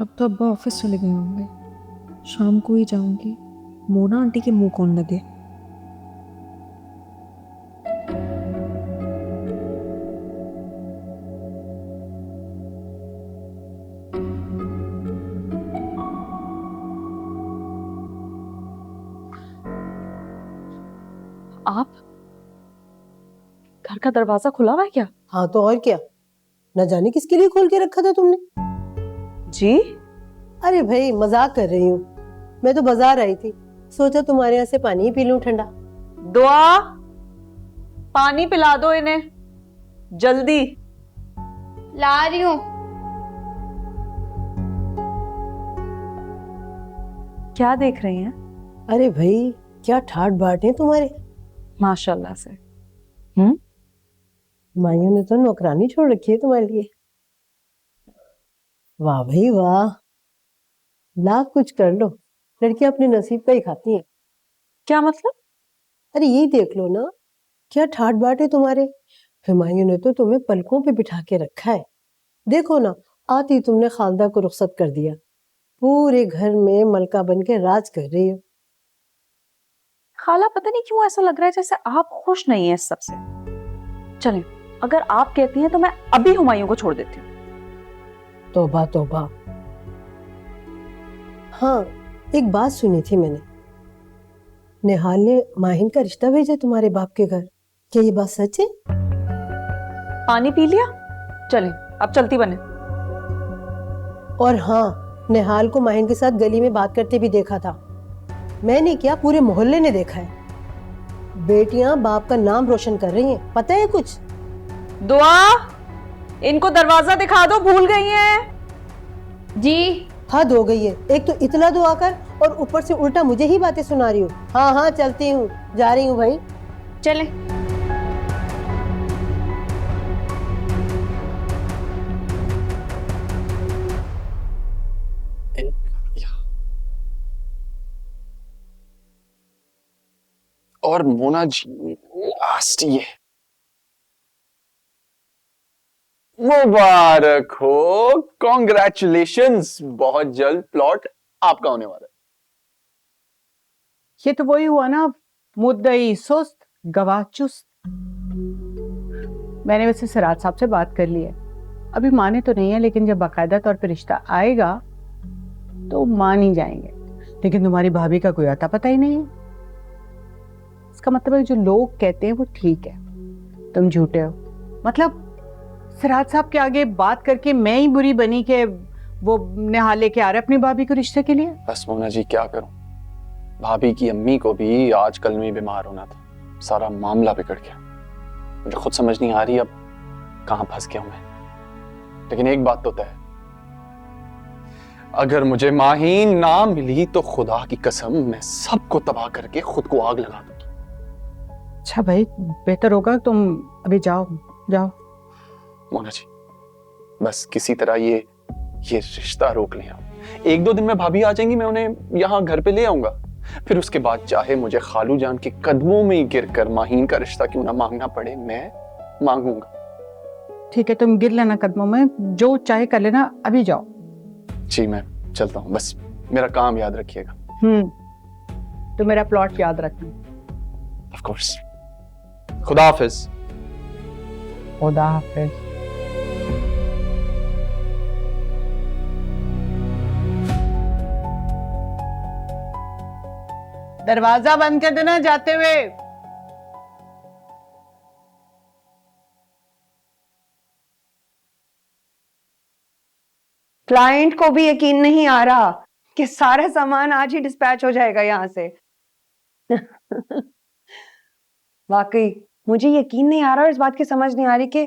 अब तो अब्बा ऑफिस चले गए होंगे, शाम को ही जाऊंगी। मोना आंटी के मुंह कौन लगे। आप, घर का दरवाजा खुला हुआ है क्या? हाँ तो और क्या, न जाने किसके लिए खोल के रखा था तुमने। जी अरे भाई मजाक कर रही हूँ, मैं तो बाजार आई थी, सोचा तुम्हारे यहाँ से पानी ही पी लूं ठंडा। दुआ, पानी पिला दो इन्हें जल्दी। ला रही हूँ। क्या देख रही हैं? अरे भाई क्या ठाट बाट है तुम्हारे। माशाल्लाह से। माइयों ने तो नौकरानी छोड़ रखी है तुम्हारे लिए। वाह भाई वाह, लाख कुछ कर लो, लड़कियां अपने नसीब का ही खाती हैं। क्या मतलब? अरे यही देख लो ना, क्या ठाट बाट है तुम्हारे। हुमायूं ने तो तुम्हें पलकों पे बिठा के रखा है। देखो ना, आती तुमने खालदा को रुखसत कर दिया, पूरे घर में मलका बन के राज कर रही हो। खाला, पता नहीं क्यों ऐसा लग रहा है जैसे आप खुश नहीं है इस सबसे। चलें, अगर आप कहती हैं तो मैं अभी हुमायूं को छोड़ देती हूँ। तौबा तौबा। हाँ, एक बात सुनी थी मैंने, निहाल ने माहिन का रिश्ता भेजा तुम्हारे बाप के घर, क्या ये बात सच है? पानी पी लिया? चलें, अब चलती बने। और हाँ, निहाल को माहिन के साथ गली में बात करते भी देखा था। मैंने क्या, पूरे मोहल्ले ने देखा है। बेटियां बाप का नाम रोशन कर रही हैं, पता है कुछ? दुआ, इनको दरवाजा दिखा दो, भूल गई हैं। जी हद हो गई है, एक तो इतला दुआ कर और ऊपर से उल्टा मुझे ही बातें सुना रही हो। हाँ हाँ चलती हूँ, जा रही हूँ भाई। चले। और मोना जी लास्ट ये मुबारक हो, कॉन्ग्रेचुलेशंस, बहुत जल्द प्लॉट आपका होने वाला है। ये तो वही हुआ ना, मुद्दई सुस्त गवाह चुस्त। मैंने वैसे सिराज साहब से बात कर ली है, अभी माने तो नहीं है, लेकिन जब बाकायदा तौर पे रिश्ता आएगा तो मान ही जाएंगे। लेकिन तुम्हारी भाभी का कोई आता पता ही नहीं है। इसका मतलब है जो लोग कहते हैं वो ठीक है, तुम झूठे हो। मतलब सिराज साहब के आगे बात करके मैं ही बुरी बनी कि वो निहाल लेके आ रहे अपनी भाभी को रिश्ते के लिए। बस मोना जी क्या करूं, भाभी की अम्मी को भी आज कल में बीमार होना था, सारा मामला बिगड़ गया। मुझे खुद समझ नहीं आ रही अब कहां फंस गया हूं मैं। लेकिन एक बात तो तय है, अगर मुझे माहीन ना मिली तो खुदा की कसम मैं सबको तबाह करके खुद को आग लगा दूंगी। अच्छा भाई, बेहतर होगा तुम अभी जाओ जाओ। मोना जी बस किसी तरह ये रिश्ता रोक लें आप। एक दो दिन में भाभी आ जाएंगी, मैं उन्हें यहाँ घर पे ले आऊंगा। फिर उसके बाद चाहे मुझे खालू जान के कदमों में ही गिरकर माहीन का रिश्ता क्यों ना मांगना पड़े, मैं मांगूंगा। ठीक है, तुम गिर लेना कदमों में, जो चाहे कर लेना, अभी जाओ। जी मैं चलता हूँ, बस मेरा काम याद रखिएगा। तो मेरा प्लॉट याद रखना। Of course. खुदा हाफिज। खुदा हाफिज। दरवाजा बंद कर देना जाते हुए। क्लाइंट को भी यकीन नहीं आ रहा कि सारा सामान आज ही डिस्पैच हो जाएगा यहाँ से। वाकई मुझे यकीन नहीं आ रहा और इस बात की समझ नहीं आ रही कि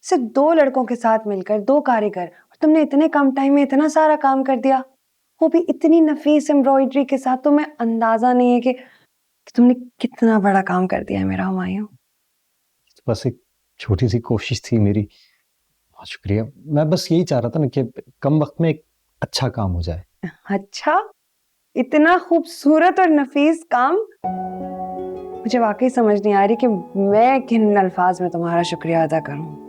सिर्फ 2 लड़कों के साथ मिलकर, 2 कारीगर, और तुमने इतने कम टाइम में इतना सारा काम कर दिया, वो भी इतनी नफीस एम्ब्रॉयडरी के साथ। तुम्हें अंदाजा नहीं है कि तुमने कितना बड़ा काम कर दिया है मेरा हुमायूं। बस एक छोटी सी कोशिश थी मेरी, बहुत शुक्रिया। मैं बस यही चाह रहा था ना कि कम वक्त में एक अच्छा काम हो जाए। अच्छा, इतना खूबसूरत और नफीस काम, मुझे वाकई समझ नहीं आ रही कि मैं किन अल्फाज में तुम्हारा शुक्रिया अदा करूं।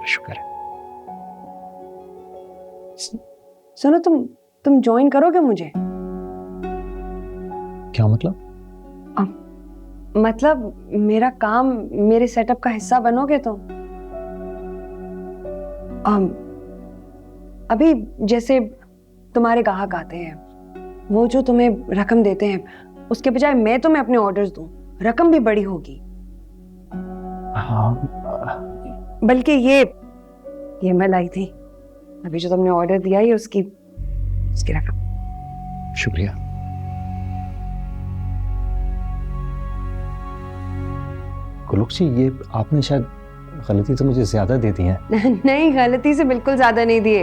शुक्र है। सुनो, तुम ज्वाइन करोगे मुझे? क्या मतलब? मतलब मेरा काम, मेरे सेटअप का हिस्सा बनोगे तुम? अभी जैसे तुम्हारे ग्राहक आते हैं, वो जो तुम्हें रकम देते हैं, उसके बजाय मैं तुम्हें अपने ऑर्डर्स दूं, रकम भी बड़ी होगी। हाँ, बल्कि ये मैं लाई थी, अभी जो तुमने ऑर्डर दिया है उसकी रकम। शुक्रिया। कुलुक जी, ये आपने शायद गलती से मुझे ज्यादा दे दी हैं। नहीं, गलती से बिल्कुल ज्यादा नहीं दिए,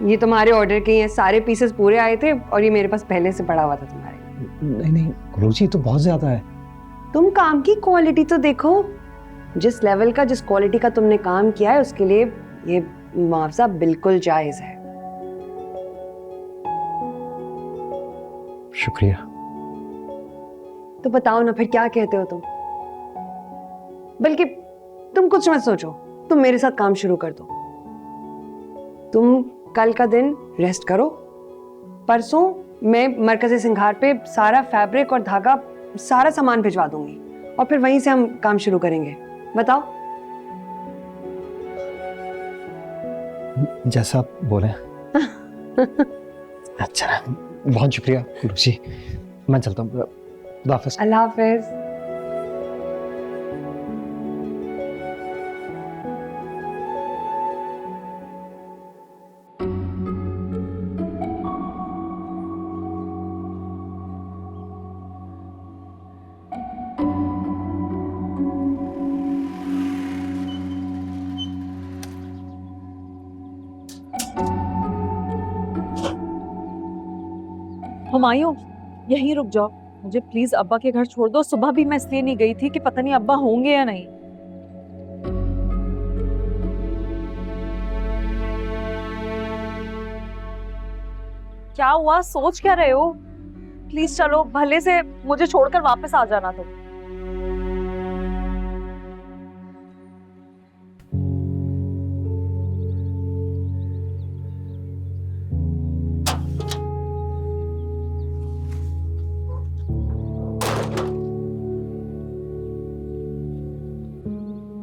ये तुम्हारे ऑर्डर के हैं, सारे पीसेस पूरे आए थे और ये मेरे पास पहले से पड़ा हुआ था तुम्हारे। नहीं नहीं कुलुक जी, तो बहुत ज्यादा है। तुम काम की क्वालिटी तो देखो, जिस लेवल का, जिस क्वालिटी का तुमने काम किया है, उसके लिए ये मुआवजा बिल्कुल जायज है। शुक्रिया। तो बताओ ना फिर क्या कहते हो तुम? बल्कि तुम कुछ मत सोचो, तुम मेरे साथ काम शुरू कर दो। तुम कल का दिन रेस्ट करो, परसों मैं मरकज़े सिंघार पे सारा फैब्रिक और धागा, सारा सामान भिजवा दूंगी और फिर वहीं से हम काम शुरू करेंगे। बताओ। जैसा आप बोले। अच्छा, बहुत शुक्रिया कुलुक जी, मैं चलता हूँ। खुदा हाफिज़। अल्लाह हाफिज। हुमायूं, यहीं रुक जाओ, मुझे प्लीज अब्बा के घर छोड़ दो। सुबह भी मैं इसलिए नहीं गई थी कि पता नहीं अब्बा होंगे या नहीं। क्या हुआ, सोच क्या रहे हो? प्लीज चलो, भले से मुझे छोड़कर वापस आ जाना तुम।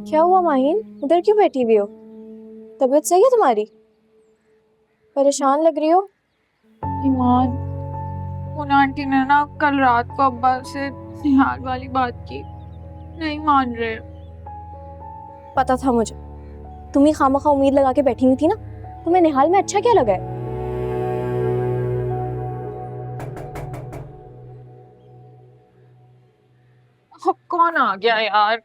क्या हुआ माहिन, इधर क्यों बैठी हुई हो? तबीयत सही है तुम्हारी? परेशान लग रही हो। ईमान, उन आंटी ने ना कल रात को अब्बा से निहाल वाली बात की, नहीं मान रहे। पता था मुझे, तुम ही खामखा उम्मीद लगा के बैठी हुई थी ना। तुम्हें निहाल में अच्छा क्या लगा है? अब कौन आ गया यार?